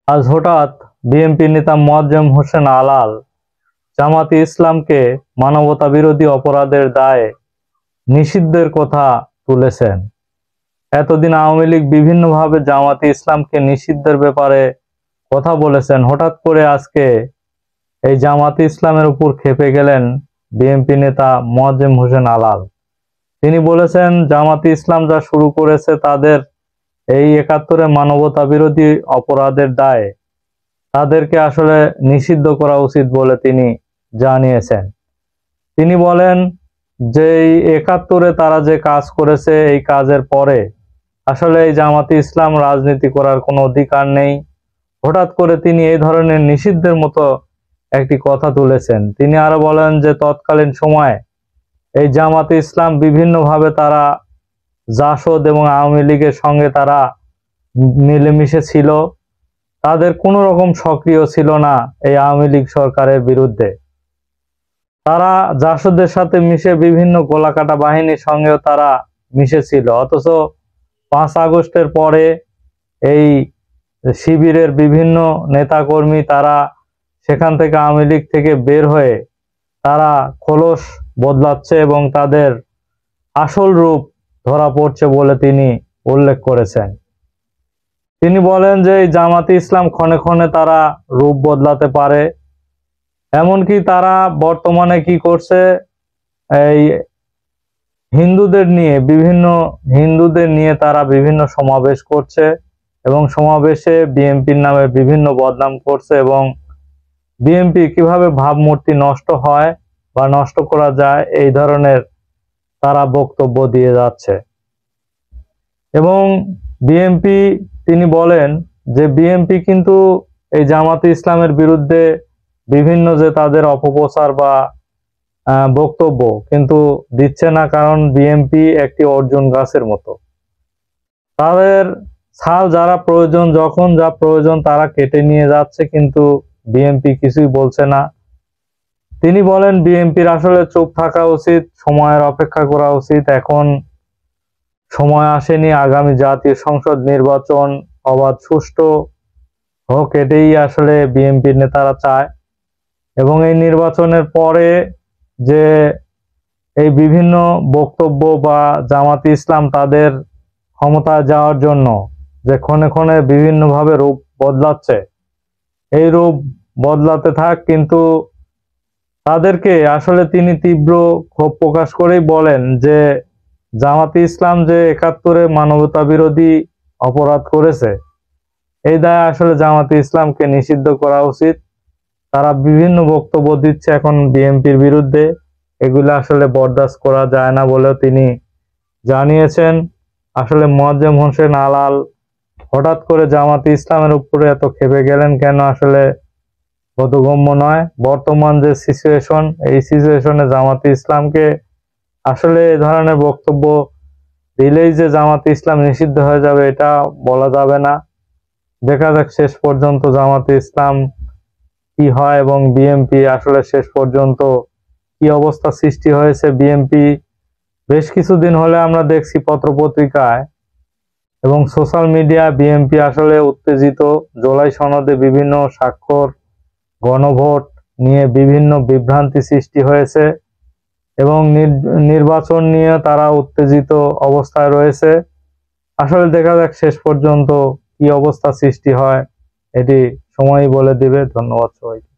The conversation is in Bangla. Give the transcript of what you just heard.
আজ হঠাৎ বিএনপি নেতা মোয়াজ্জেম হোসেন আলাল জামাতে ইসলামকে মানবতা বিরোধী অপরাধের দায়ে নিষিদ্ধের কথা তুলেছেন। এতদিন আওয়ামী লীগ বিভিন্নভাবে জামাতে ইসলামকে নিষিদ্ধের ব্যাপারে কথা বলেছেন। হঠাৎ করে আজকে এই জামাতে ইসলামের উপর ক্ষেপে গেলেন বিএনপি নেতা মোয়াজ্জেম হোসেন আলাল। তিনি বলেছেন, জামাতে ইসলাম যা শুরু করেছে তাদের এই ৭১-এ মানবতা বিরোধী অপরাধের দায়ে তাদেরকে আসলে নিষিদ্ধ করা উচিত বলে তিনি জানিয়েছেন। তিনি বলেন যে এই ৭১-এ তারা যে কাজ করেছে এই কাজের পরে আসলে এই জামাতে ইসলাম রাজনীতি করার কোনো অধিকার নেই। হঠাৎ করে তিনি এই ধরনের নিষিদ্ধের মতো একটি কথা তুলেছেন। তিনি আরো বলেন যে তৎকালীন সময়ে এই জামাতে ইসলাম বিভিন্নভাবে তারা জাসদ এবং আওয়ামী লীগের সঙ্গে তারা মিলেমিশে ছিল, তাদের কোনো রকম সক্রিয় ছিল না এই আওয়ামী লীগ সরকারের বিরুদ্ধে। তারা জাসদের সাথে মিশে বিভিন্ন গোলাকাটা বাহিনীর সঙ্গেও তারা মিশেছিল, অথচ ৫ আগস্টের পরে এই শিবিরের বিভিন্ন নেতাকর্মী তারা সেখান থেকে আওয়ামী লীগ থেকে বের হয়ে তারা খোলস বদলাচ্ছে এবং তাদের আসল রূপ ধরা পড়ছে বলে তিনি উল্লেখ করেছেন। তিনি বলেন যে এই জামাতে ইসলাম ক্ষণে ক্ষণে তারা রূপ বদলাতে পারে, এমনকি তারা বর্তমানে কি করছে, এই হিন্দুদের নিয়ে তারা বিভিন্ন সমাবেশ করছে এবং সমাবেশে বিএনপির নামে বিভিন্ন বদনাম করছে এবং বিএনপি কিভাবে ভাবমূর্তি নষ্ট হয় বা নষ্ট করা যায় এই ধরনের তারা বক্তব্য দিয়ে যাচ্ছে। এবং বিএনপি, তিনি বলেন যে বিএনপি কিন্তু এই জামাতে ইসলামের বিরুদ্ধে বিভিন্ন যে তাদের অপপ্রচার বা বক্তব্য কিন্তু দিচ্ছে না, কারণ বিএনপি একটি অর্জুন গাছের মতো। তাদের ছাল যারা প্রয়োজন, যখন যা প্রয়োজন তারা কেটে নিয়ে যাচ্ছে, কিন্তু বিএনপি কিছুই বলছে না। তিনি বলেন বিএনপির আসলে চুপ থাকা উচিত, সময়ের অপেক্ষা করা উচিত। এখন সময় আসেনি, আগামী জাতীয় সংসদ নির্বাচন অবাধ সুষ্ঠু হোক, এটাই আসলে বিএনপির নেতারা চায়। এবং এই নির্বাচনের পরে যে এই বিভিন্ন বক্তব্য বা জামাতে ইসলাম তাদের ক্ষমতায় যাওয়ার জন্য যে ক্ষণে ক্ষণে বিভিন্নভাবে রূপ বদলাচ্ছে, এই রূপ বদলাতে থাক, কিন্তু তাদেরকে আসলে তিনি তীব্র ক্ষোভ প্রকাশ করেই বলেন যে জামাতে ইসলাম যে ৭১-এ মানবতা বিরোধী অপরাধ করেছে এই দায়ে আসলে জামাতে ইসলামকে নিষিদ্ধ করা উচিত। তারা বিভিন্ন বক্তব্য দিচ্ছে এখন বিএনপির বিরুদ্ধে, এগুলো আসলে বরদাস্ত করা যায় না বলেও তিনি জানিয়েছেন। আসলে মোয়াজ্জেম হোসেন আলাল হঠাৎ করে জামাতে ইসলামের উপরে এত ক্ষেপে গেলেন কেন, আসলে বোধগম্য নয়। বর্তমান যে সিচুয়েশন, এই সিচুয়েশনে জামাতে ইসলামকে আসলে এই ধরনের বক্তব্য দিলেই যে জামাতে ইসলাম নিষিদ্ধ হয়ে যাবে এটা বলা যাবে না। দেখা যাক শেষ পর্যন্ত জামাতে ইসলাম কি হয় এবং বিএনপি আসলে শেষ পর্যন্ত কি অবস্থা সৃষ্টি হয়েছে। বিএনপি বেশ কিছুদিন হলে আমরা দেখছি পত্রপত্রিকায় এবং সোশ্যাল মিডিয়া বিএনপি আসলে উত্তেজিত। জুলাই সনদে বিভিন্ন স্বাক্ষর, গণভোট নিয়ে বিভিন্ন বিভ্রান্তি সৃষ্টি হয়েছে এবং নির্বাচন নিয়ে তারা উত্তেজিত অবস্থায় রয়েছে। আসলে দেখা যাক শেষ পর্যন্ত কি অবস্থা সৃষ্টি হয়, এটি সময়ই বলে দিবে। ধন্যবাদ সবাইকে।